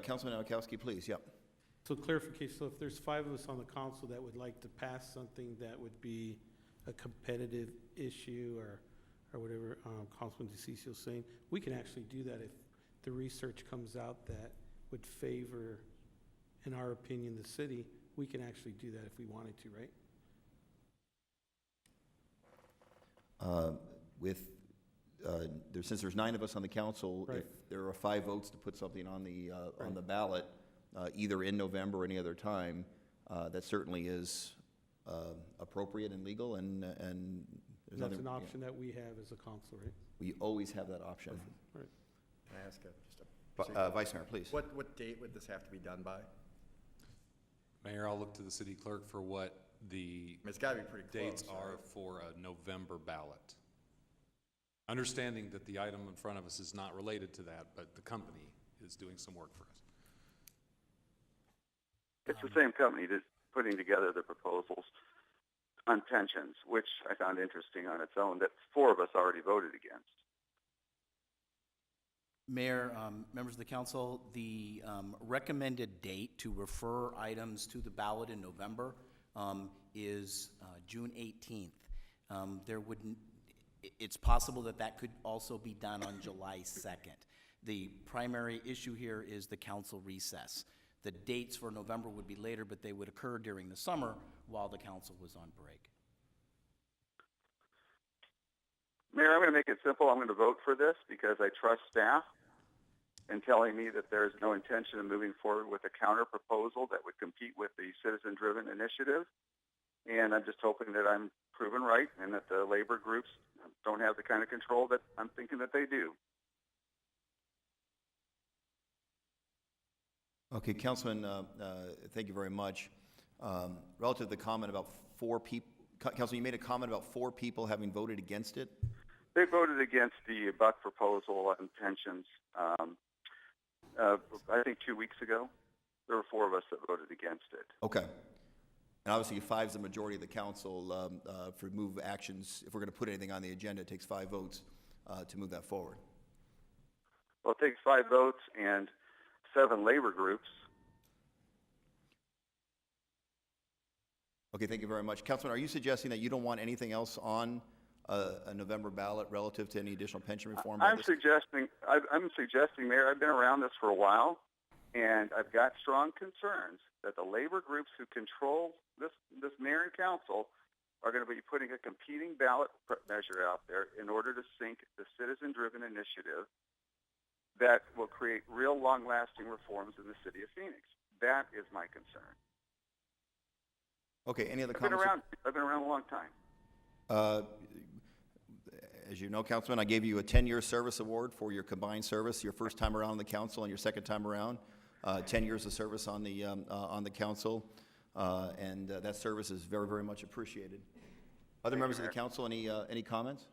Councilman Nowakowski, please. Yep. So clarification, so if there's 5 of us on the council that would like to pass something that would be a competitive issue or whatever Councilman DeCiccio is saying, we can actually do that if the research comes out that would favor, in our opinion, the city. We can actually do that if we wanted to, right? Since there's 9 of us on the council, Right. if there are 5 votes to put something on the ballot, either in November or any other time, that certainly is appropriate and legal, and there's That's an option that we have as a council, right? We always have that option. Right. Can I ask just a Vice Mayor, please. what date would this have to be done by? Mayor, I'll look to the city clerk for what the It's got to be pretty dates close, are right? for a November ballot. Understanding that the item in front of us is not related to that, but the company is doing some work for us. It's the same company that's putting together the proposals on pensions, which I found interesting on its own, that 4 of us already voted against. Mayor, members of the council, the recommended date to refer items to the ballot in November is June 18th. It's possible that that could also be done on July 2nd. The primary issue here is the council recess. The dates for November would be later, but they would occur during the summer while the council was on break. Mayor, I'm going to make it simple. I'm going to vote for this because I trust staff in telling me that there is no intention of moving forward with a counter proposal that would compete with the citizen-driven initiative. And I'm just hoping that I'm proven right and that the labor groups don't have the kind of control that I'm thinking that they do. Okay, Councilman, thank you very much. Relative to the comment about 4 people, Councilman, you made a comment about 4 people having voted against it? They voted against the Buck proposal on pensions, I think 2 weeks ago. There were 4 of us that voted against it. Okay. And obviously 5 is the majority of the council for move actions. If we're going to put anything on the agenda, it takes 5 votes to move that forward. Well, it takes 5 votes and 7 labor groups. Okay, thank you very much. Councilman, are you suggesting that you don't want anything else on a November ballot relative to any additional pension reform? I'm suggesting, Mayor, I've been around this for a while, and I've got strong concerns that the labor groups who control this mayor and council are going to be putting a competing ballot measure out there in order to sink the citizen-driven initiative that will create real long-lasting reforms in the city of Phoenix. That is my concern. Okay, any other comments? I've been around a long time. As you know, Councilman, I gave you a 10-year service award for your combined service, your first time around the council and your second time around. 10 years of service on the council, and that service is very, very much appreciated. Other members of the council, any comments?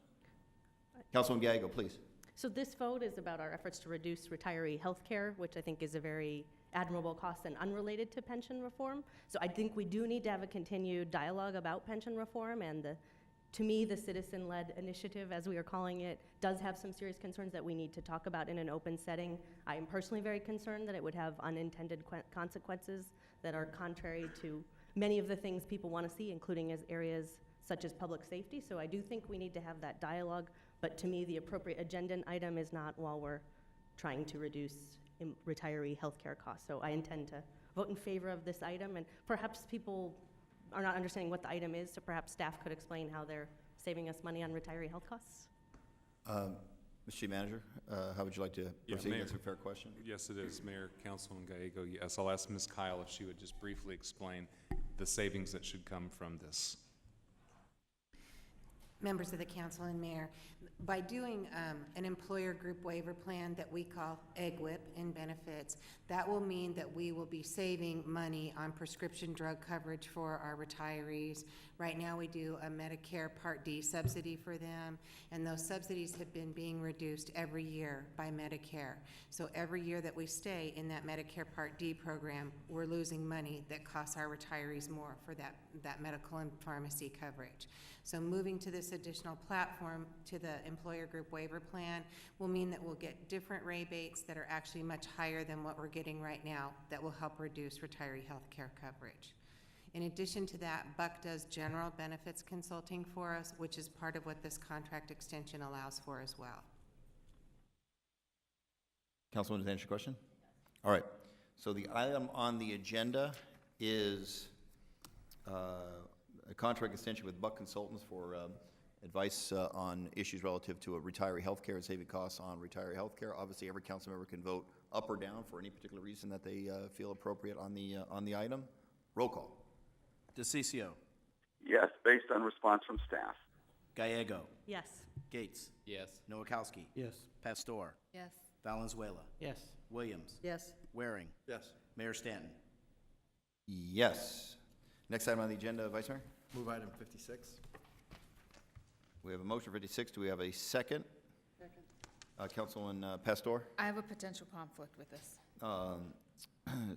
Councilman Gallego, please. So this vote is about our efforts to reduce retiree health care, which I think is a very admirable cost and unrelated to pension reform. So I think we do need to have a continued dialogue about pension reform, and to me, the citizen-led initiative, as we are calling it, does have some serious concerns that we need to talk about in an open setting. I am personally very concerned that it would have unintended consequences that are contrary to many of the things people want to see, including as areas such as public safety. So I do think we need to have that dialogue, but to me, the appropriate agenda item is not while we're trying to reduce retiree health care costs. So I intend to vote in favor of this item, and perhaps people are not understanding what the item is, so perhaps staff could explain how they're saving us money on retiree health costs. Mr. City Manager, how would you like to proceed? Mayor, That's a fair question. Yes, it is, Mayor. Councilman Gallego, yes. I'll ask Ms. Kyle if she would just briefly explain the savings that should come from this. Members of the council and mayor, by doing an employer group waiver plan that we call EGWIP in benefits, that will mean that we will be saving money on prescription drug coverage for our retirees. Right now we do a Medicare Part D subsidy for them, and those subsidies have been being reduced every year by Medicare. So every year that we stay in that Medicare Part D program, we're losing money that costs our retirees more for that medical and pharmacy coverage. So moving to this additional platform to the employer group waiver plan will mean that we'll get different rebates that are actually much higher than what we're getting right now that will help reduce retiree health care coverage. In addition to that, Buck does general benefits consulting for us, which is part of what this contract extension allows for as well. Councilwoman, does that answer your question? All right. So the item on the agenda is a contract extension with Buck Consultants for advice on issues relative to a retiree health care and saving costs on retiree health care. Obviously, every council member can vote up or down for any particular reason that they feel appropriate on the item. Roll call. DeCiccio. Yes, based on response from staff. Gallego. Yes. Gates. Yes. Nowakowski. Yes. Pastor. Yes. Valenzuela. Yes. Williams. Yes. Waring. Yes. Mayor Stanton. Yes. Next item on the agenda, Vice Mayor. Move item 56. We have a motion for 56. Do we have a second? Second. Councilman Pastor. I have a potential conflict with this.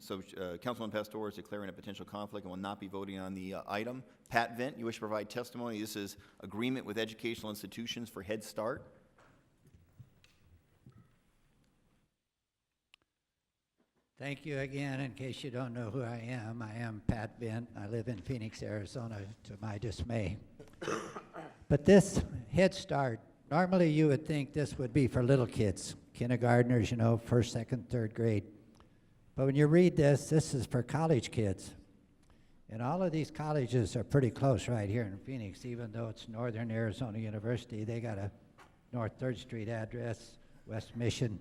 So Councilman Pastor is declaring a potential conflict and will not be voting on the item. Pat Vint, you wish to provide testimony. This is agreement with educational institutions for Head Start. Thank you again. In case you don't know who I am Pat Vint. I live in Phoenix, Arizona, to my dismay. But this Head Start, normally you would think this would be for little kids, kindergartners, you know, first, second, third grade. But when you read this, this is for college kids. And all of these colleges are pretty close right here in Phoenix, even though it's Northern Arizona University. They got a North 3rd Street address, West Mission.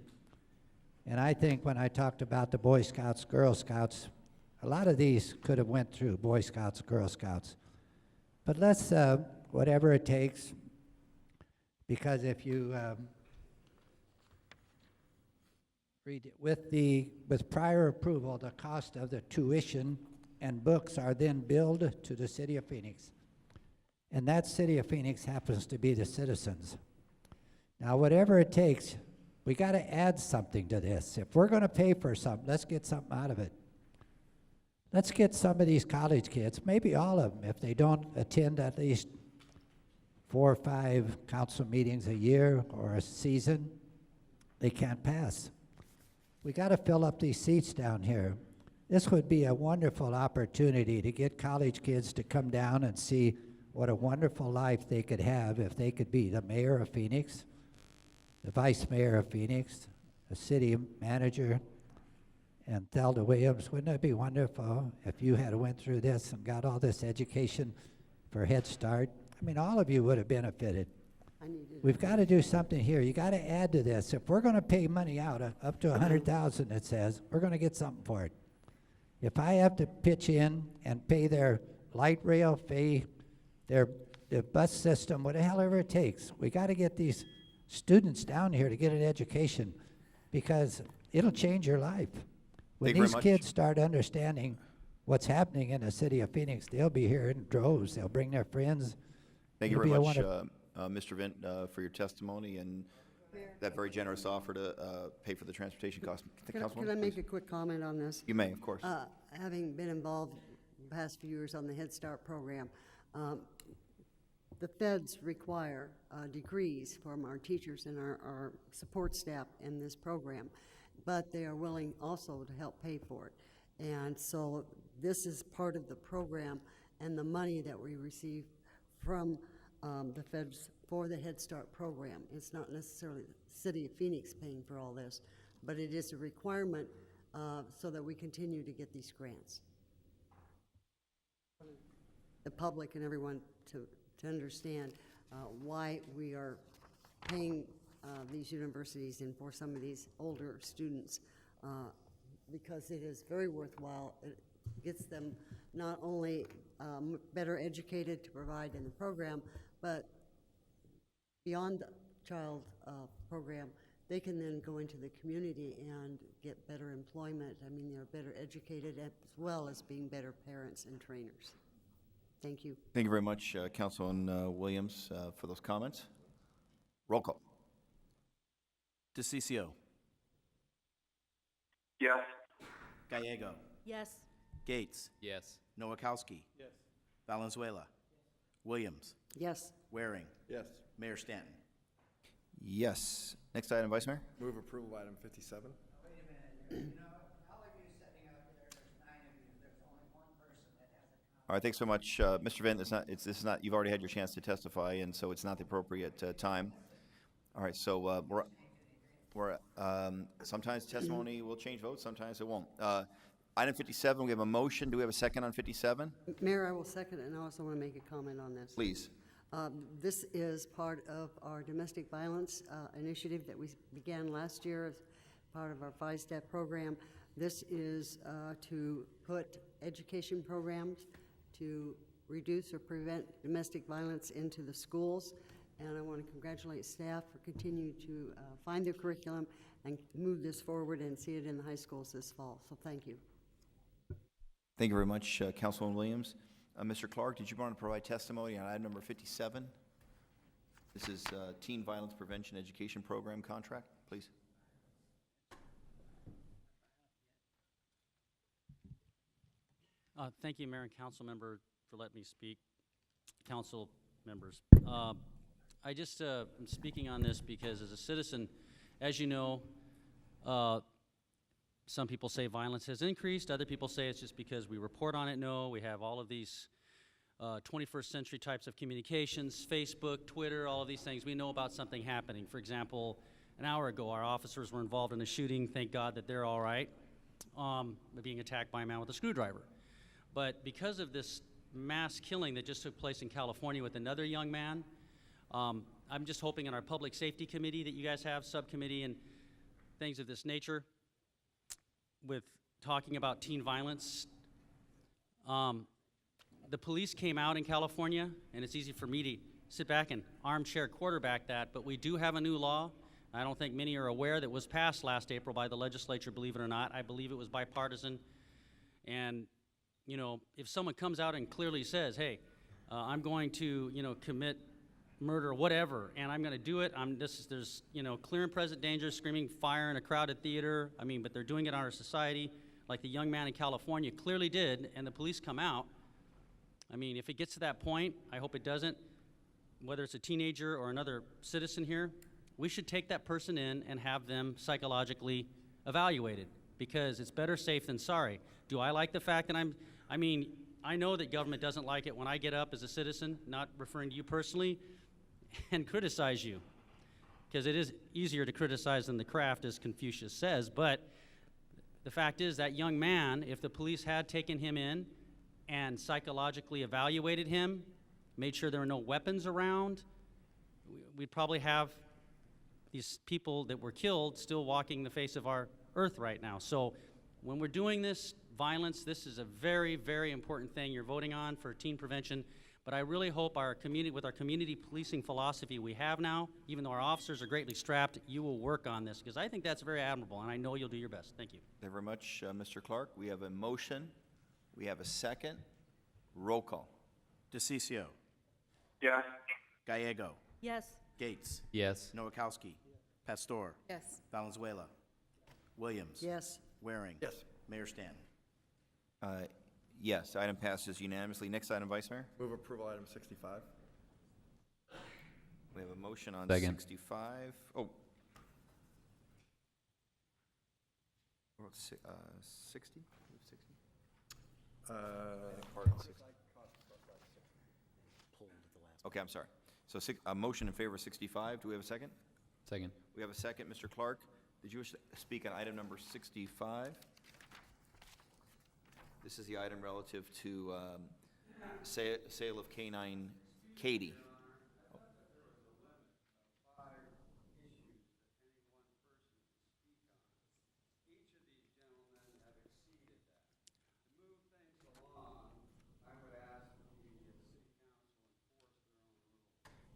And I think when I talked about the Boy Scouts, Girl Scouts, a lot of these could have went through Boy Scouts, Girl Scouts. But let's, whatever it takes, because if you read it, with prior approval, the cost of the tuition and books are then billed to the City of Phoenix. And that City of Phoenix happens to be the citizens. Now, whatever it takes, we got to add something to this. If we're going to pay for something, let's get something out of it. Let's get some of these college kids, maybe all of them, if they don't attend at least 4 or 5 council meetings a year or a season, they can't pass. We got to fill up these seats down here. This would be a wonderful opportunity to get college kids to come down and see what a wonderful life they could have if they could be the mayor of Phoenix, the vice mayor of Phoenix, the city manager, and Thelda Williams. Wouldn't it be wonderful if you had went through this and got all this education for Head Start? I mean, all of you would have benefited. We've got to do something here. You got to add to this. If we're going to pay money out, up to $100,000, it says, we're going to get something for it. If I have to pitch in and pay their light rail fee, their bus system, whatever it takes, we got to get these students down here to get an education, because it'll change your life. When Thank you very these much. kids start understanding what's happening in the city of Phoenix, they'll be here in droves. They'll bring their friends. Thank you It'll very be a much, Mr. Vint, for your testimony and that very generous offer to pay for the transportation costs. Can Councilwoman, I make please. a quick comment on this? You may, of course. Having been involved the past few years on the Head Start program, the feds require degrees from our teachers and our support staff in this program, but they are willing also to help pay for it. And so this is part of the program and the money that we receive from the feds for the Head Start program. It's not necessarily the City of Phoenix paying for all this, but it is a requirement so that we continue to get these grants. The public and everyone to understand why we are paying these universities and for some of these older students, because it is very worthwhile. It gets them not only better educated to provide in the program, but beyond the child program, they can then go into the community and get better employment. I mean, they're better educated as well as being better parents and trainers. Thank you. Thank you very much, Councilman Williams, for those comments. Roll call. DeCiccio. Yes. Gallego. Yes. Gates. Yes. Nowakowski. Yes. Valenzuela. Williams. Yes. Waring. Yes. Mayor Stanton. Yes. Next item, Vice Mayor? Move approval of item 57. All right, thanks so much. Mr. Vent, this is not, you've already had your chance to testify, and so it's not the appropriate time. All right, so sometimes testimony will change votes, sometimes it won't. Item 57, we have a motion. Do we have a second on 57? Mayor, I will second it, and I also want to make a comment on this. Please. This is part of our domestic violence initiative that we began last year as part of our 5-step program. This is to put education programs to reduce or prevent domestic violence into the schools. And I want to congratulate staff for continuing to find their curriculum and move this forward and see it in the high schools this fall. So thank you. Thank you very much, Councilwoman Williams. Mr. Clark, did you want to provide testimony on item number 57? This is Teen Violence Prevention Education Program contract, please. Thank you, Mayor and Council Member, for letting me speak. Council members, I just am speaking on this because as a citizen, as you know, some people say violence has increased. Other people say it's just because we report on it. No, we have all of these 21st century types of communications, Facebook, Twitter, all of these things. We know about something happening. For example, an hour ago, our officers were involved in a shooting. Thank God that they're all right, being attacked by a man with a screwdriver. But because of this mass killing that just took place in California with another young man, I'm just hoping in our public safety committee that you guys have, subcommittee and things of this nature, with talking about teen violence. The police came out in California, and it's easy for me to sit back and armchair quarterback that, but we do have a new law. I don't think many are aware that was passed last April by the legislature, believe it or not. I believe it was bipartisan. And, you know, if someone comes out and clearly says, hey, I'm going to, you know, commit murder or whatever, and I'm going to do it, there's, you know, clear and present danger, screaming fire in a crowded theater. I mean, but they're doing it in our society, like the young man in California clearly did, and the police come out. I mean, if it gets to that point, I hope it doesn't, whether it's a teenager or another citizen here, we should take that person in and have them psychologically evaluated, because it's better safe than sorry. Do I like the fact that I know that government doesn't like it when I get up as a citizen, not referring to you personally, and criticize you, because it is easier to criticize than the craft, as Confucius says. But the fact is that young man, if the police had taken him in and psychologically evaluated him, made sure there were no weapons around, we'd probably have these people that were killed still walking the face of our earth right now. So when we're doing this violence, this is a very, very important thing you're voting on for teen prevention. But I really hope our community, with our community policing philosophy we have now, even though our officers are greatly strapped, you will work on this, because I think that's very admirable, and I know you'll do your best. Thank you. Thank you very much, Mr. Clark. We have a motion. We have a second. Roll call. DeCiccio. Yes. Gallego. Yes. Gates. Yes. Nowakowski. Pastor. Yes. Valenzuela. Williams. Yes. Waring. Yes. Mayor Stanton. Yes, item passes unanimously. Next item, Vice Mayor. Move approval item 65. We have a motion on Second. 65. Oh. We're at 60? 60? Part of 60. Okay, I'm sorry. So a motion in favor of 65. Do we have a second? Second. We have a second. Mr. Clark, did you wish to speak on item number 65? This is the item relative to sale of canine Katie.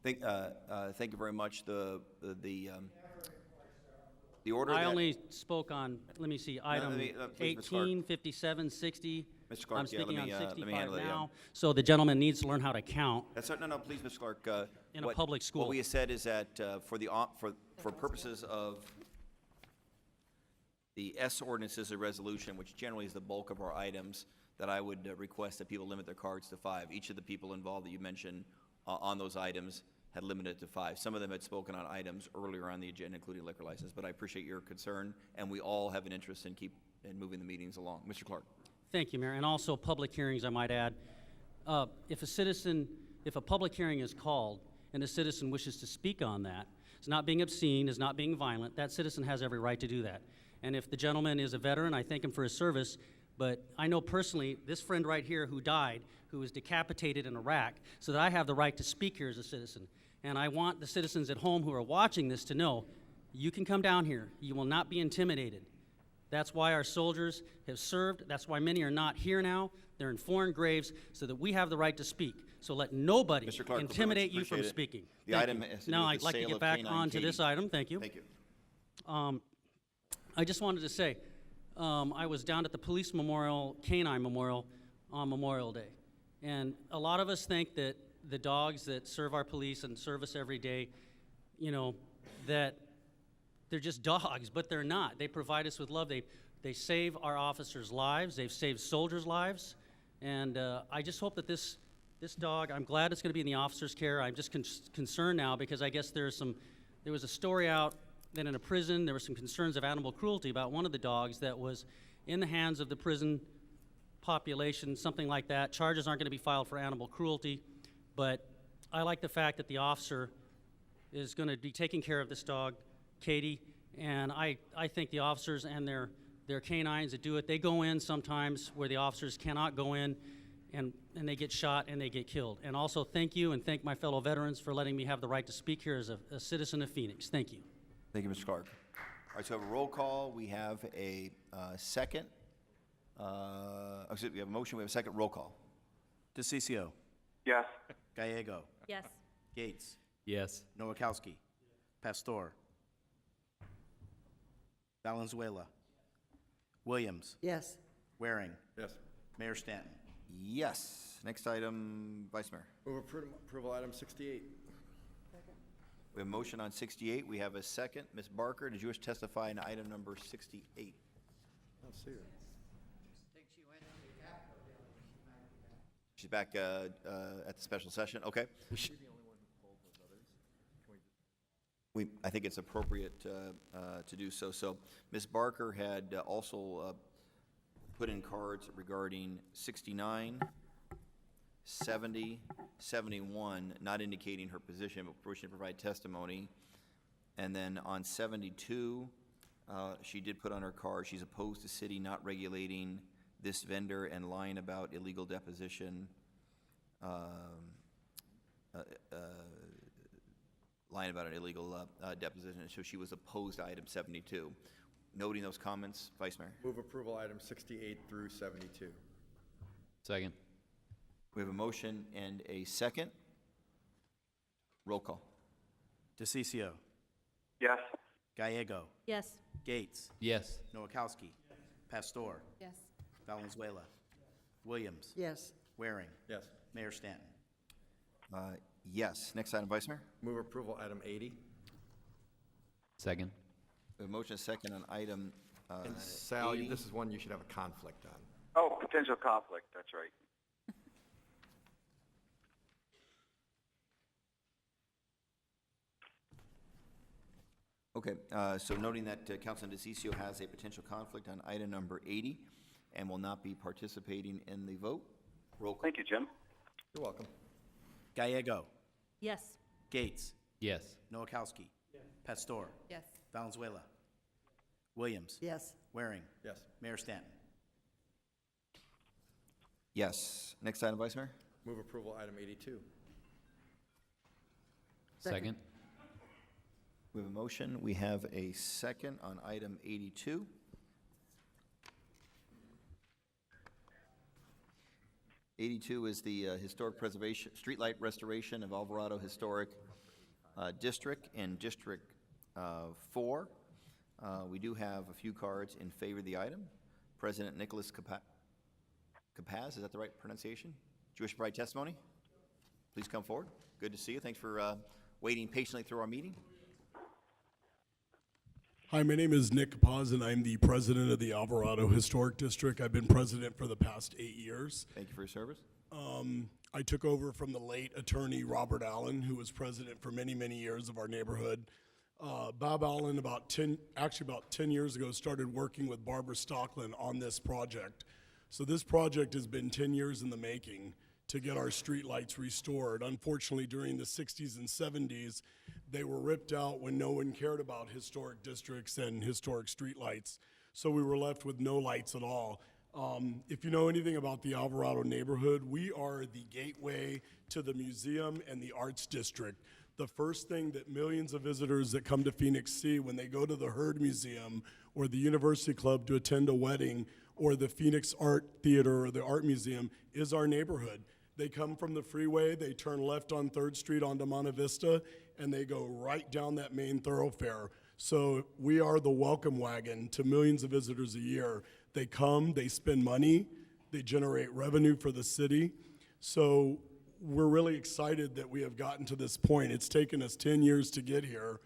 Thank you very much. The order. I that- only spoke on, let me see, item please, Ms. Clark. 18, 57, 60. Mr. Clark, I'm yeah, let speaking on me handle 65 it, yeah. now. So the gentleman needs to learn how to count. No, please, Mr. Clark. In a public school. What we have said is that for purposes of the S ordinances or resolution, which generally is the bulk of our items, that I would request that people limit their cards to 5. Each of the people involved that you mentioned on those items had limited it to 5. Some of them had spoken on items earlier on the agenda, including liquor license, but I appreciate your concern, and we all have an interest in moving the meetings along. Mr. Clark. Thank you, Mayor. And also public hearings, I might add. If a public hearing is called and a citizen wishes to speak on that, it's not being obscene, it's not being violent, that citizen has every right to do that. And if the gentleman is a veteran, I thank him for his service, but I know personally this friend right here who died, who was decapitated in Iraq, so that I have the right to speak here as a citizen. And I want the citizens at home who are watching this to know, you can come down here, you will not be intimidated. That's why our soldiers have served, that's why many are not here now, they're in foreign graves, so that we have the right to speak. So let nobody Mr. Clark, intimidate you from appreciate it. speaking. The Thank item you. has to do Now with I'd the like to sale get of back canine on to this Katie. item, thank you. Thank you. I just wanted to say, I was down at the Police Memorial, Canine Memorial, on Memorial Day. And a lot of us think that the dogs that serve our police and serve us every day, you know, that they're just dogs, but they're not. They provide us with love. They save our officers' lives. They've saved soldiers' lives. And I just hope that this dog, I'm glad it's going to be in the officer's care. I'm just concerned now because I guess there was a story out that in a prison there were some concerns of animal cruelty about one of the dogs that was in the hands of the prison population, something like that. Charges aren't going to be filed for animal cruelty, but I like the fact that the officer is going to be taking care of this dog, Katie, and I think the officers and their canines that do it, they go in sometimes where the officers cannot go in, and they get shot and they get killed. And also thank you and thank my fellow veterans for letting me have the right to speak here as a citizen of Phoenix. Thank you. Thank you, Mr. Clark. All right, so we have a roll call. We have a second. Excuse me, we have a motion. We have a second roll call. DeCiccio. Yes. Gallego. Yes. Gates. Yes. Nowakowski. Pastor. Valenzuela. Williams. Yes. Waring. Yes. Mayor Stanton. Yes. Next item, Vice Mayor. Move approval item 68. We have a motion on 68. We have a second. Ms. Barker, did you wish to testify on item number 68? I'll see her. She's back at the special session. Okay. I think it's appropriate to do so. So Ms. Barker had also put in cards regarding 69, 70, 71, not indicating her position, but permission to provide testimony. And then on 72, she did put on her card, she's opposed to city not regulating this vendor and lying about illegal deposition, lying about an illegal deposition. So she was opposed to item 72. Noting those comments, Vice Mayor. Move approval item 68 through 72. Second. We have a motion and a second. Roll call. DeCiccio. Yes. Gallego. Yes. Gates. Yes. Nowakowski. Pastor. Yes. Valenzuela. Williams. Yes. Waring. Yes. Mayor Stanton. Yes. Next item, Vice Mayor. Move approval item 80. Second. We have a motion and a second on item And Sal, 80. this is one you should have a conflict on. Oh, potential conflict, that's right. Okay, so noting that Councilman DeCiccio has a potential conflict on item number 80 and will not be participating in the vote. Roll call. Thank you, Jim. You're welcome. Gallego. Yes. Gates. Yes. Nowakowski. Pastor. Yes. Valenzuela. Williams. Yes. Waring. Yes. Mayor Stanton. Yes. Next item, Vice Mayor. Move approval item 82. Second. We have a motion. We have a second on item 82. '82 is the historic preservation, streetlight restoration of Alvarado Historic District in District 4. We do have a few cards in favor of the item. President Nicholas Capaz, is that the right pronunciation? Do you wish to provide testimony? Please come forward. Good to see you. Thanks for waiting patiently through our meeting. Hi, my name is Nick Capaz, and I'm the president of the Alvarado Historic District. I've been president for the past 8 years. Thank you for your service. I took over from the late attorney Robert Allen, who was president for many, many years of our neighborhood. Bob Allen, about 10 years ago, started working with Barbara Stockland on this project. So this project has been 10 years in the making to get our streetlights restored. Unfortunately, during the 60s and 70s, they were ripped out when no one cared about historic districts and historic streetlights. So we were left with no lights at all. If you know anything about the Alvarado neighborhood, we are the gateway to the museum and the arts district. The first thing that millions of visitors that come to Phoenix see when they go to the Heard Museum or the University Club to attend a wedding or the Phoenix Art Theater or the Art Museum is our neighborhood. They come from the freeway, they turn left on 3rd Street onto Monte Vista, and they go right down that main thoroughfare. So we are the welcome wagon to millions of visitors a year. They come, they spend money, they generate revenue for the city. So we're really excited that we have gotten to this point. It's taken us 10 years to get here.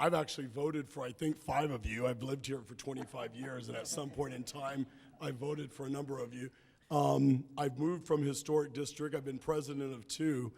I've actually voted for, I think, 5 of you. I've lived here for 25 years, and at some point in time, I voted for a number of you. I've moved from historic district. I've been president of 2.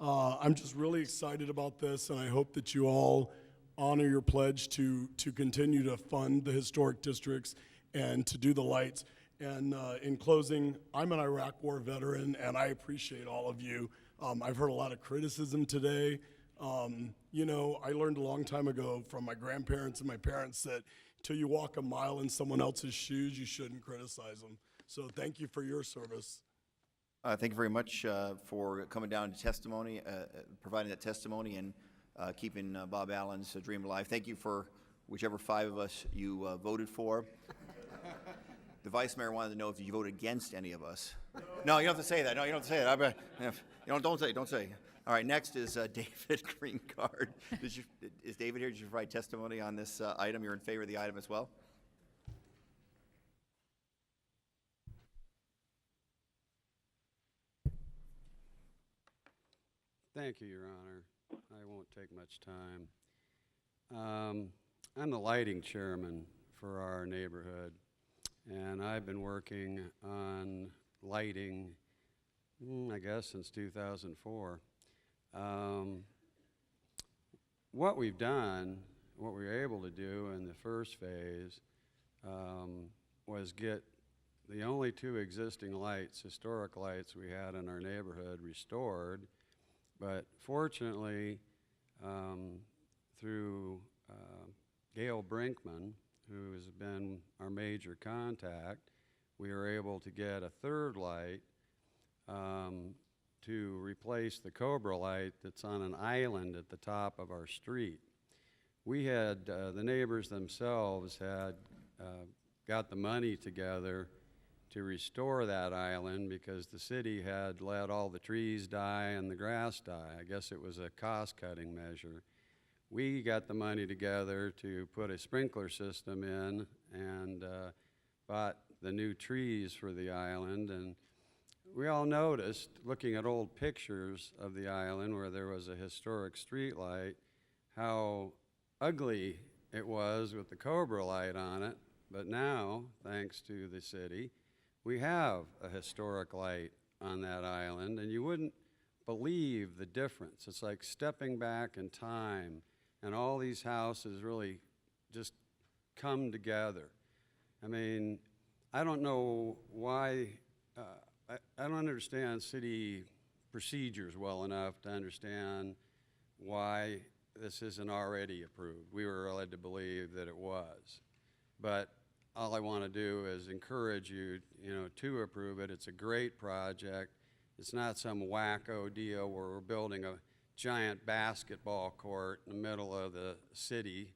I'm just really excited about this, and I hope that you all honor your pledge to continue to fund the historic districts and to do the lights. And in closing, I'm an Iraq War veteran, and I appreciate all of you. I've heard a lot of criticism today. You know, I learned a long time ago from my grandparents and my parents that until you walk a mile in someone else's shoes, you shouldn't criticize them. So thank you for your service. Thank you very much for coming down to testimony, providing that testimony, and keeping Bob Allen's dream alive. Thank you for whichever 5 of us you voted for. The vice mayor wanted to know if you voted against any of us. No, you don't have to say that. No, you don't have to say that. Don't say. All right, next is David Greencard. Is David here? Did you provide testimony on this item? You're in favor of the item as well? Thank you, Your Honor. I won't take much time. I'm the lighting chairman for our neighborhood, and I've been working on lighting, I guess, since 2004. What we've done, what we were able to do in the first phase, was get the only 2 existing lights, historic lights we had in our neighborhood, restored. But fortunately, through Gail Brinkman, who has been our major contact, we were able to get a 3rd light to replace the Cobra light that's on an island at the top of our street. We had, the neighbors themselves had got the money together to restore that island because the city had let all the trees die and the grass die. I guess it was a cost-cutting measure. We got the money together to put a sprinkler system in and bought the new trees for the island. And we all noticed, looking at old pictures of the island where there was a historic street light, how ugly it was with the Cobra light on it. But now, thanks to the city, we have a historic light on that island, and you wouldn't believe the difference. It's like stepping back in time, and all these houses really just come together. I mean, I don't know why, I don't understand city procedures well enough to understand why this isn't already approved. We were led to believe that it was. But all I want to do is encourage you, to approve it. It's a great project. It's not some wacko deal where we're building a giant basketball court in the middle of the city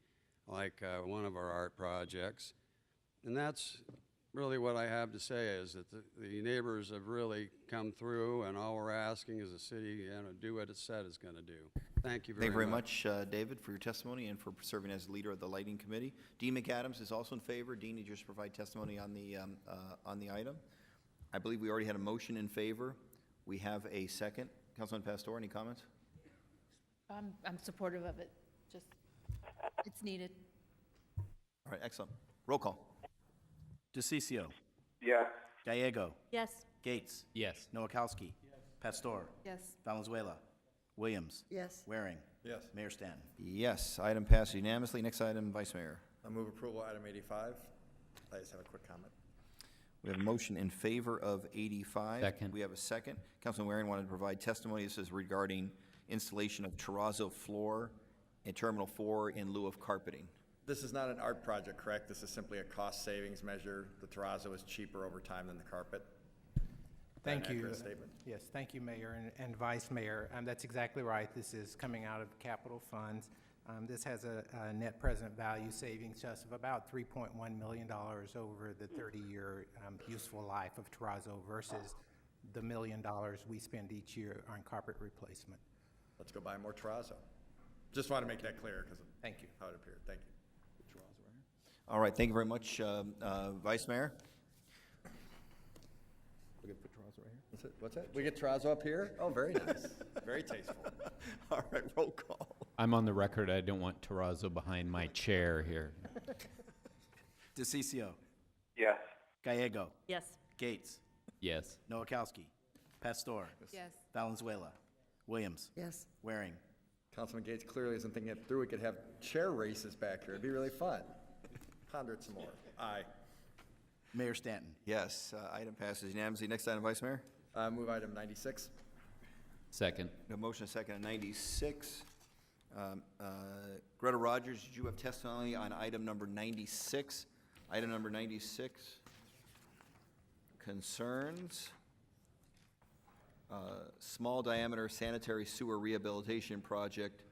like one of our art projects. And that's really what I have to say is that the neighbors have really come through, and all we're asking is the city, do what it said it's going to do. Thank you very much. Thank you very much, David, for your testimony and for serving as leader of the lighting committee. Dean McAdams is also in favor. Dean, did you just provide testimony on the item? I believe we already had a motion in favor. We have a second. Councilman Pastor, any comments? I'm supportive of it. Just, it's needed. All right, excellent. Roll call. DeCiccio. Yes. Gallego. Yes. Gates. Yes. Noakowski. Pastor. Yes. Valenzuela. Williams. Yes. Waring. Yes. Mayor Stanton. Yes, item passes unanimously. Next item, Vice Mayor. I move approval item 85. I just have a quick comment. We have a motion in favor of 85. Second. We have a second. Councilman Waring wanted to provide testimony. This is regarding installation of terrazzo floor in Terminal 4 in lieu of carpeting. This is not an art project, correct? This is simply a cost savings measure. The terrazzo is cheaper over time than the carpet. Thank Is that an you. accurate statement? Yes, thank you, Mayor and Vice Mayor. That's exactly right. This is coming out of capital funds. This has a net present value savings just of about $3.1 million over the 30-year useful life of terrazzo versus the $1 million we spend each year on carpet replacement. Let's go buy more terrazzo. Just want to make that clear because of Thank you. how it appeared. Thank you. All right, thank you very much, Vice Mayor. We're gonna put terrazzo right here? What's that? We get terrazzo up here? Oh, very nice. Very tasteful. All right, roll call. I'm on the record, I don't want terrazzo behind my chair here. DeCiccio. Yes. Gallego. Yes. Gates. Yes. Noakowski. Pastor. Yes. Valenzuela. Williams. Yes. Waring. Councilman Gates clearly isn't thinking it through. We could have chair races back here. It'd be really fun. Ponder it some more. Aye. Mayor Stanton. Yes, item passes unanimously. Next item, Vice Mayor. Move item 96. Second. No motion, a second on 96. Greta Rogers, did you have testimony on item number 96? Item number 96 concerns small diameter sanitary sewer rehabilitation project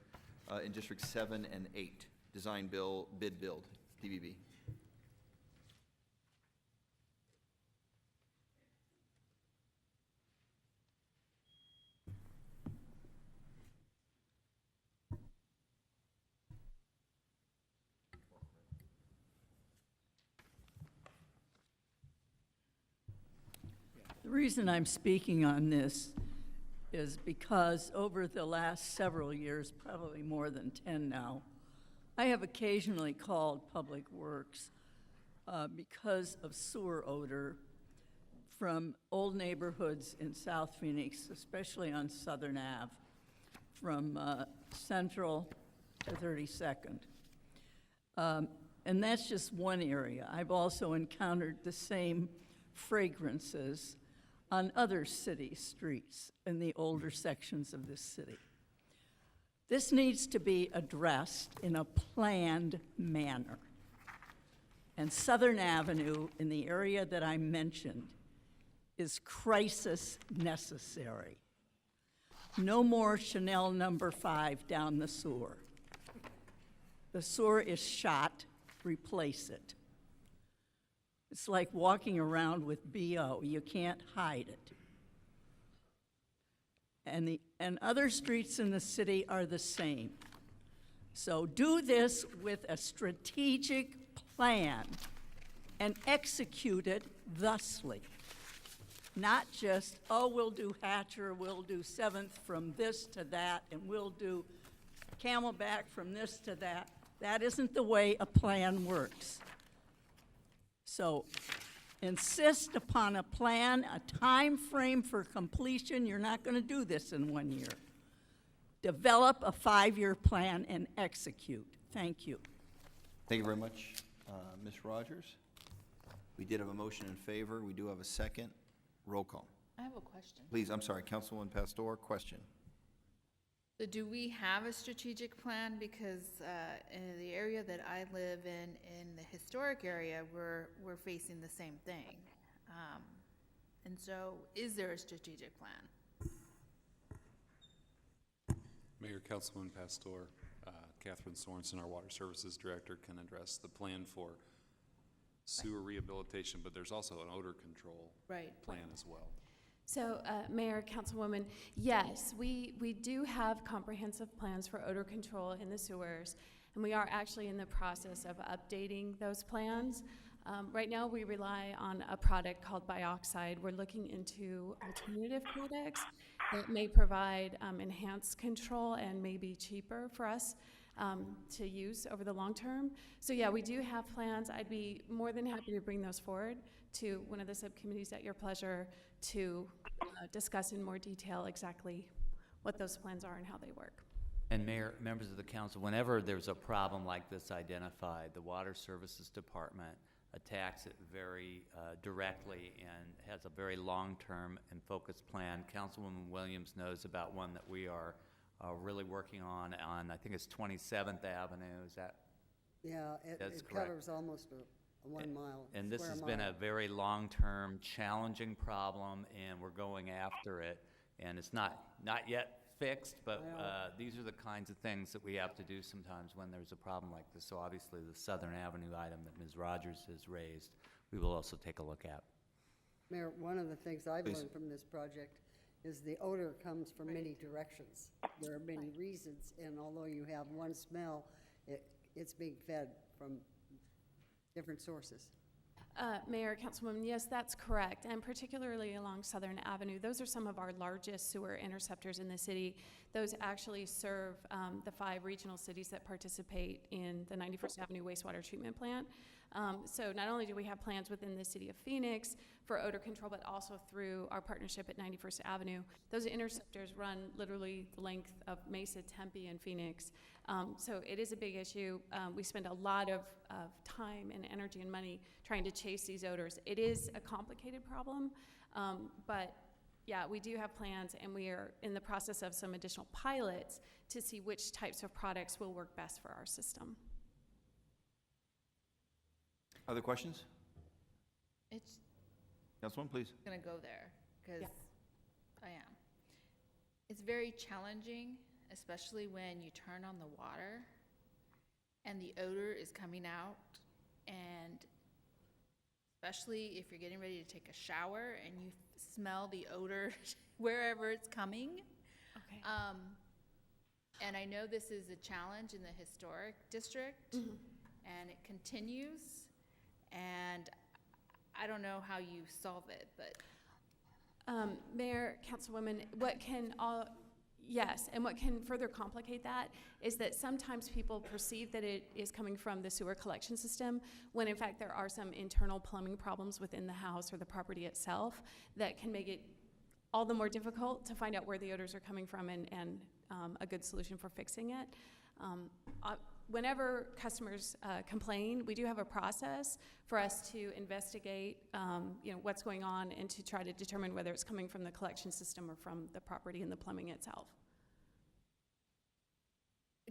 in District 7 and 8. Design bill, bid build, DBB. The reason I'm speaking on this is because over the last several years, probably more than 10 now, I have occasionally called Public Works because of sewer odor from old neighborhoods in South Phoenix, especially on Southern Ave, from Central to 32nd. And that's just one area. I've also encountered the same fragrances on other city streets in the older sections of this city. This needs to be addressed in a planned manner. And Southern Avenue, in the area that I mentioned, is crisis necessary. No more Chanel number 5 down the sewer. The sewer is shot, replace it. It's like walking around with BO. You can't hide it. And other streets in the city are the same. So do this with a strategic plan and execute it thusly. Not just, oh, we'll do Hatcher, we'll do 7th from this to that, and we'll do Camelback from this to that. That isn't the way a plan works. So insist upon a plan, a time frame for completion. You're not going to do this in 1 year. Develop a 5-year plan and execute. Thank you. Thank you very much, Ms. Rogers. We did have a motion in favor. We do have a second. Roll call. I have a question. Please, I'm sorry, Councilwoman Pastor, question. So do we have a strategic plan? Because in the area that I live in the historic area, we're facing the same thing. And so is there a strategic plan? Mayor, Councilman Pastor, Catherine Sorensen, our Water Services Director, can address the plan for sewer rehabilitation, but there's also an odor control plan as well. So, Mayor, Councilwoman, yes, we do have comprehensive plans for odor control in the sewers, and we are actually in the process of updating those plans. Right now, we rely on a product called bioxide. We're looking into alternative products that may provide enhanced control and may be cheaper for us to use over the long term. So yeah, we do have plans. I'd be more than happy to bring those forward to one of the subcommittees at your pleasure to discuss in more detail exactly what those plans are and how they work. And Mayor, members of the council, whenever there's a problem like this identified, the Water Services Department attacks it very directly and has a very long-term and focused plan. Councilwoman Williams knows about one that we are really working on, I think it's 27th Avenue, is that? Yeah, That's it correct. covers almost a 1 mile. And this square has been mile. a very long-term, challenging problem, and we're going after it. And it's not yet fixed, but these are the kinds of things that we have to do sometimes when there's a problem like this. So obviously, the Southern Avenue item that Ms. Rogers has raised, we will also take a look at. Mayor, one of the things I've Please. learned from this project is the odor comes from many directions. There are many reasons, and although you have one smell, it's being fed from different sources. Mayor, Councilwoman, yes, that's correct, and particularly along Southern Avenue. Those are some of our largest sewer interceptors in the city. Those actually serve the 5 regional cities that participate in the 91st Avenue wastewater treatment plant. So not only do we have plans within the city of Phoenix for odor control, but also through our partnership at 91st Avenue. Those interceptors run literally the length of Mesa, Tempe, and Phoenix. So it is a big issue. We spend a lot of time and energy and money trying to chase these odors. It is a complicated problem, but yeah, we do have plans, and we are in the process of some additional pilots to see which types of products will work best for our system. Other questions? It's Councilwoman, please. gonna go there, because I am. It's very challenging, especially when you turn on the water and the odor is coming out, and especially if you're getting ready to take a shower and you smell the odor wherever it's coming. Okay. And I know this is a challenge in the historic district, and it continues, and I don't know how you solve it, but. Mayor, Councilwoman, yes, and what can further complicate that is that sometimes people perceive that it is coming from the sewer collection system, when in fact there are some internal plumbing problems within the house or the property itself that can make it all the more difficult to find out where the odors are coming from and a good solution for fixing it. Whenever customers complain, we do have a process for us to investigate what's going on and to try to determine whether it's coming from the collection system or from the property and the plumbing itself.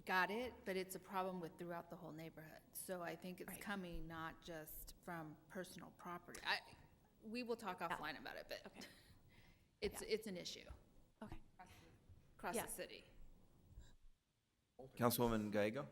Got it, but it's a problem with throughout the whole neighborhood. So I think it's coming not just from personal property. We will talk offline about it, but it's an issue. Okay. Across the city. Councilwoman Gallego?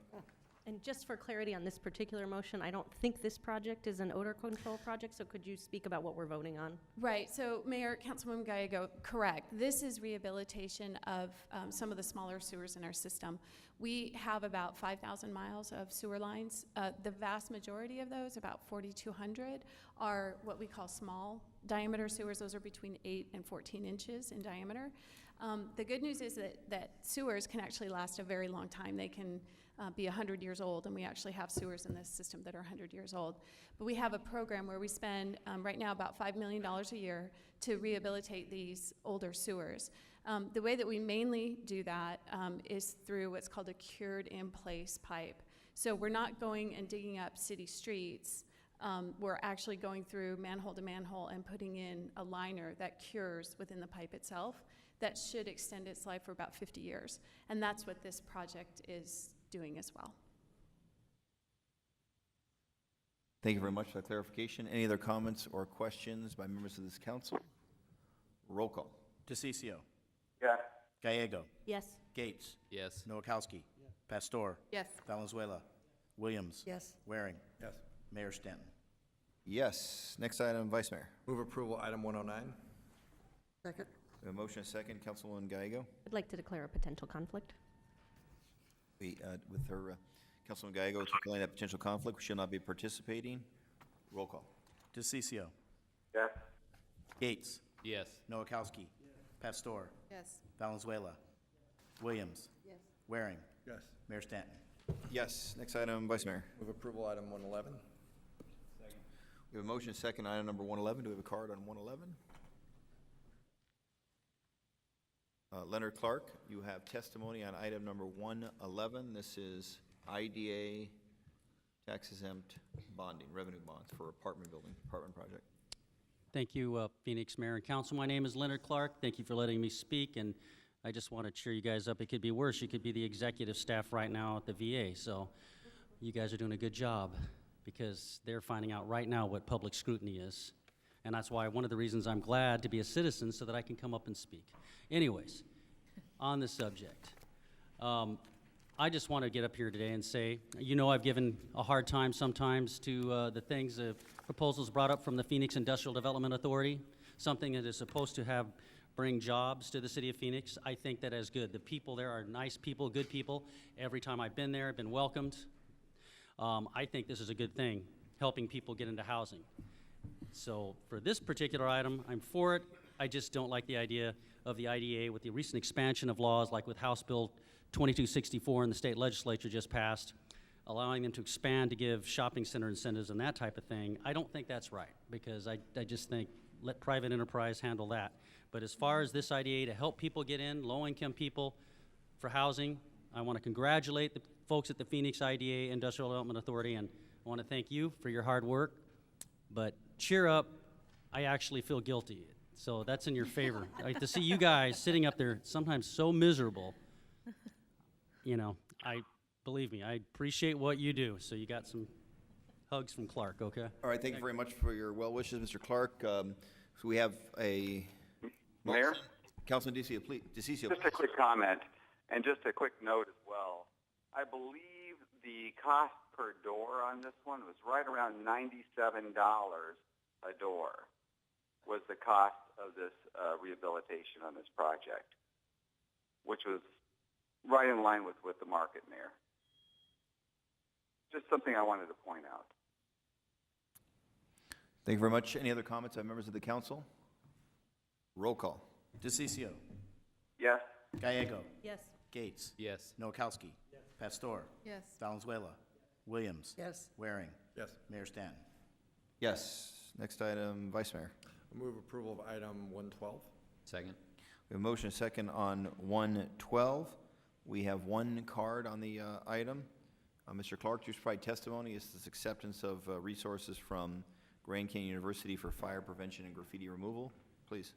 And just for clarity on this particular motion, I don't think this project is an odor control project, so could you speak about what we're voting on? Right, so Mayor, Councilwoman Gallego, correct. This is rehabilitation of some of the smaller sewers in our system. We have about 5,000 miles of sewer lines. The vast majority of those, about 4,200, are what we call small diameter sewers. Those are between 8 and 14 inches in diameter. The good news is that sewers can actually last a very long time. They can be 100 years old, and we actually have sewers in this system that are 100 years old. But we have a program where we spend right now about $5 million a year to rehabilitate these older sewers. The way that we mainly do that is through what's called a cured-in-place pipe. So we're not going and digging up city streets. We're actually going through manhole to manhole and putting in a liner that cures within the pipe itself. That should extend its life for about 50 years. And that's what this project is doing as well. Thank you very much for that clarification. Any other comments or questions by members of this council? Roll call. DeCiccio. Yes. Gallego. Yes. Gates. Yes. Nowakowski. Pastor. Yes. Valenzuela. Williams. Yes. Waring. Yes. Mayor Stanton. Yes. Next item, Vice Mayor. Move approval, item 109. Second. We have a motion, a second. Councilwoman Gallego. I'd like to declare a potential conflict. With her, Councilwoman Gallego declaring that potential conflict, she will not be participating. Roll call. DeCiccio. Yes. Gates. Yes. Nowakowski. Pastor. Yes. Valenzuela. Williams. Yes. Waring. Yes. Mayor Stanton. Yes. Next item, Vice Mayor. Move approval, item 111. We have a motion second, item number 111. Do we have a card on 111? Leonard Clark, you have testimony on item number 111. This is IDA tax exempt bonding, revenue bonds for apartment building, apartment project. Thank you, Phoenix Mayor and Council. My name is Leonard Clark. Thank you for letting me speak, and I just want to cheer you guys up. It could be worse. You could be the executive staff right now at the VA, so you guys are doing a good job because they're finding out right now what public scrutiny is, and that's why one of the reasons I'm glad to be a citizen so that I can come up and speak. Anyways, on the subject, I just want to get up here today and say, you know, I've given a hard time sometimes to the things, proposals brought up from the Phoenix Industrial Development Authority, something that is supposed to bring jobs to the city of Phoenix. I think that is good. The people there are nice people, good people. Every time I've been there, I've been welcomed. I think this is a good thing, helping people get into housing. So for this particular item, I'm for it. I just don't like the idea of the IDA with the recent expansion of laws, like with House Bill 2264 in the state legislature just passed, allowing them to expand to give shopping center incentives and that type of thing. I don't think that's right, because I just think let private enterprise handle that. But as far as this IDA to help people get in, low-income people for housing, I want to congratulate the folks at the Phoenix IDA Industrial Development Authority, and I want to thank you for your hard work. But cheer up, I actually feel guilty. So that's in your favor. Like to see you guys sitting up there sometimes so miserable, you know, believe me, I appreciate what you do. So you got some hugs from Clark, okay? All right, thank you very much for your well wishes, Mr. Clark. So we have a Mayor? Councilman DeCiccio, please. Just a quick comment, and just a quick note as well. I believe the cost per door on this one was right around $97 a door was the cost of this rehabilitation on this project, which was right in line with the market, Mayor. Just something I wanted to point out. Thank you very much. Any other comments by members of the council? Roll call. DeCiccio. Yes. Gallego. Yes. Gates. Yes. Nowakowski. Pastor. Yes. Valenzuela. Williams. Yes. Waring. Yes. Mayor Stanton. Yes. Next item, Vice Mayor. I move approval of item 112. Second. We have a motion second on 112. We have one card on the item. Mr. Clark, you should provide testimony. This is acceptance of resources from Grand Canyon University for fire prevention and graffiti removal. Please.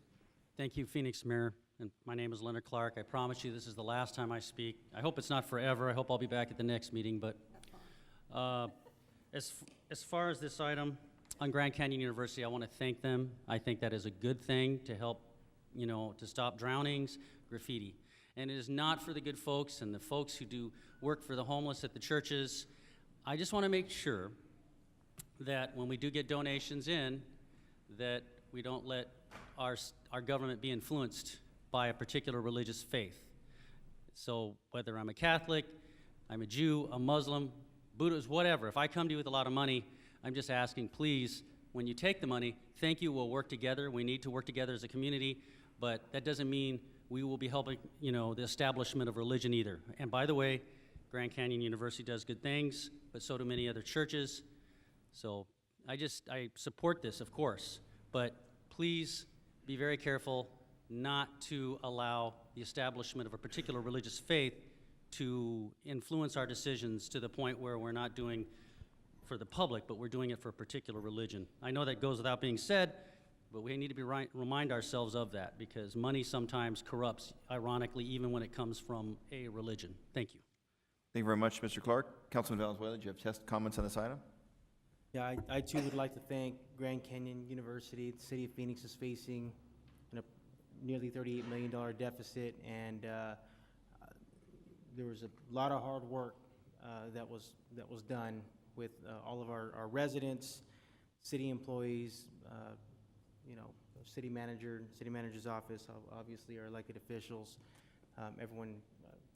Thank you, Phoenix Mayor. And my name is Leonard Clark. I promise you this is the last time I speak. I hope it's not forever. I hope I'll be back at the next meeting. But as far as this item on Grand Canyon University, I want to thank them. I think that is a good thing to help, you know, to stop drownings, graffiti. And it is not for the good folks and the folks who do work for the homeless at the churches. I just want to make sure that when we do get donations in, that we don't let our government be influenced by a particular religious faith. So whether I'm a Catholic, I'm a Jew, a Muslim, Buddhist, whatever, if I come to you with a lot of money, I'm just asking, please, when you take the money, thank you, we'll work together. We need to work together as a community, but that doesn't mean we will be helping, you know, the establishment of religion either. And by the way, Grand Canyon University does good things, but so do many other churches. So I support this, of course, but please be very careful not to allow the establishment of a particular religious faith to influence our decisions to the point where we're not doing for the public, but we're doing it for a particular religion. I know that goes without being said, but we need to remind ourselves of that, because money sometimes corrupts, ironically, even when it comes from a religion. Thank you. Thank you very much, Mr. Clark. Councilman Valenzuela, do you have comments on this item? Yeah, I too would like to thank Grand Canyon University. The city of Phoenix is facing a nearly $38 million deficit, and there was a lot of hard work that was done with all of our residents, city employees, you know, city manager's office, obviously our elected officials. Everyone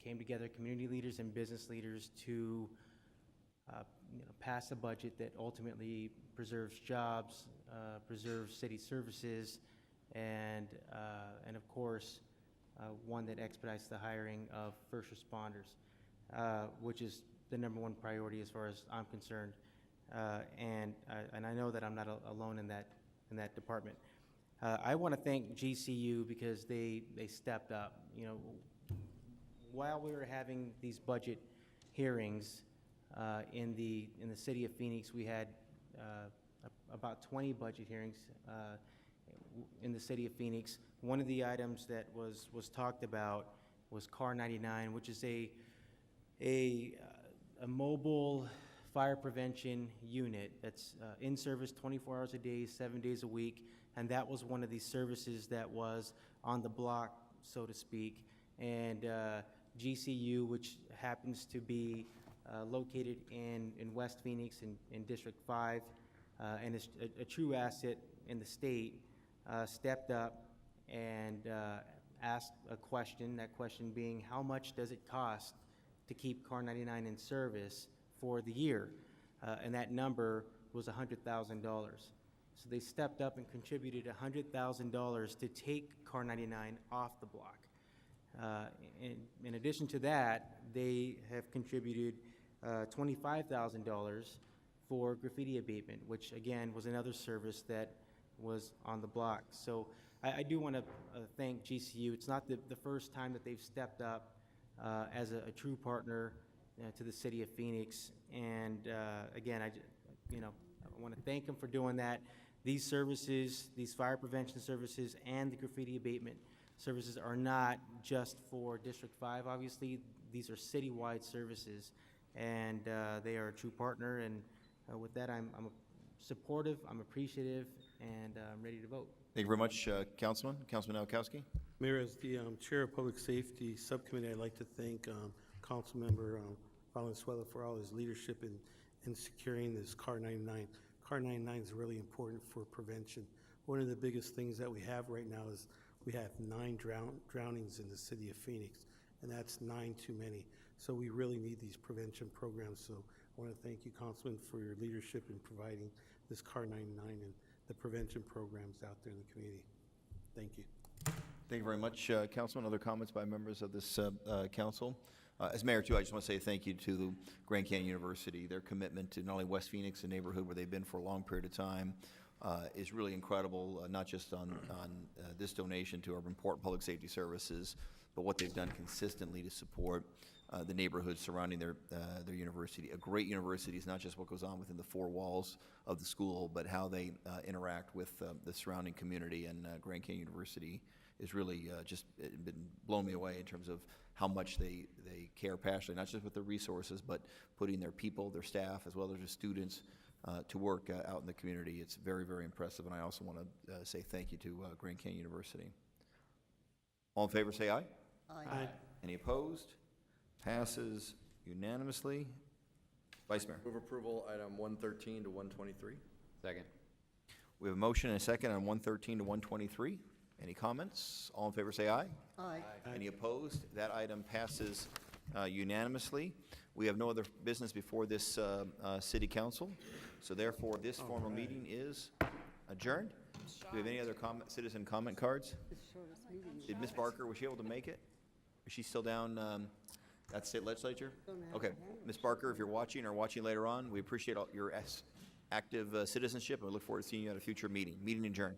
came together, community leaders and business leaders, to you know, pass a budget that ultimately preserves jobs, preserves city services, and of course, one that expedites the hiring of first responders, which is the #1 priority as far as I'm concerned. and I know that I'm not alone in that department. I want to thank GCU because they stepped up. You know, while we were having these budget hearings in the city of Phoenix, we had about 20 budget hearings in the city of Phoenix. One of the items that was talked about was Car 99, which is a mobile fire prevention unit that's in service 24 hours a day, 7 days a week, and that was one of these services that was on the block, so to speak. And GCU, which happens to be located in West Phoenix in District 5, and is a true asset in the state, stepped up and asked a question, that question being, how much does it cost to keep Car 99 in service for the year? And that number was $100,000. So they stepped up and contributed $100,000 to take Car 99 off the block. In addition to that, they have contributed $25,000 for graffiti abatement, which again was another service that was on the block. So I do want to thank GCU. It's not the first time that they've stepped up as a true partner to the city of Phoenix. And again, I want to thank them for doing that. These services, these fire prevention services and the graffiti abatement services are not just for District 5, obviously. These are citywide services, and they are a true partner. And with that, I'm supportive, I'm appreciative, and I'm ready to vote. Thank you very much, Councilman. Councilman Nowakowski. Mayor, as the Chair of Public Safety Subcommittee, I'd like to thank Councilmember Valenzuela for all his leadership in securing this Car 99. Car 99 is really important for prevention. One of the biggest things that we have right now is we have 9 drownings in the city of Phoenix, and that's 9 too many. So we really need these prevention programs. So I want to thank you, Councilman, for your leadership in providing this Car 99 and the prevention programs out there in the community. Thank you. Thank you very much, Councilman. Other comments by members of this council? As mayor, too, I just want to say thank you to the Grand Canyon University. Their commitment to not only West Phoenix, a neighborhood where they've been for a long period of time, is really incredible, not just on this donation to our important public safety services, but what they've done consistently to support the neighborhoods surrounding their university. A great university is not just what goes on within the 4 walls of the school, but how they interact with the surrounding community, and Grand Canyon University is really just been blown me away in terms of how much they care passionately, not just with their resources, but putting their people, their staff, as well as their students to work out in the community. It's very, very impressive, and I also want to say thank you to Grand Canyon University. All in favor, say aye. Aye. Any opposed? Passes unanimously. Vice Mayor. Move approval, item 113 to 123. Second. We have a motion and a second on 113 to 123. Any comments? All in favor say aye. Aye. Any opposed? That item passes unanimously. We have no other business before this city council, so therefore this formal meeting is adjourned. Do we have any other citizen comment cards? Did Ms. Barker, was she able to make it? Is she still down at the state legislature? Okay, Ms. Barker, if you're watching or watching later on, we appreciate all your active citizenship, and we look forward to seeing you at a future meeting. Meeting adjourned.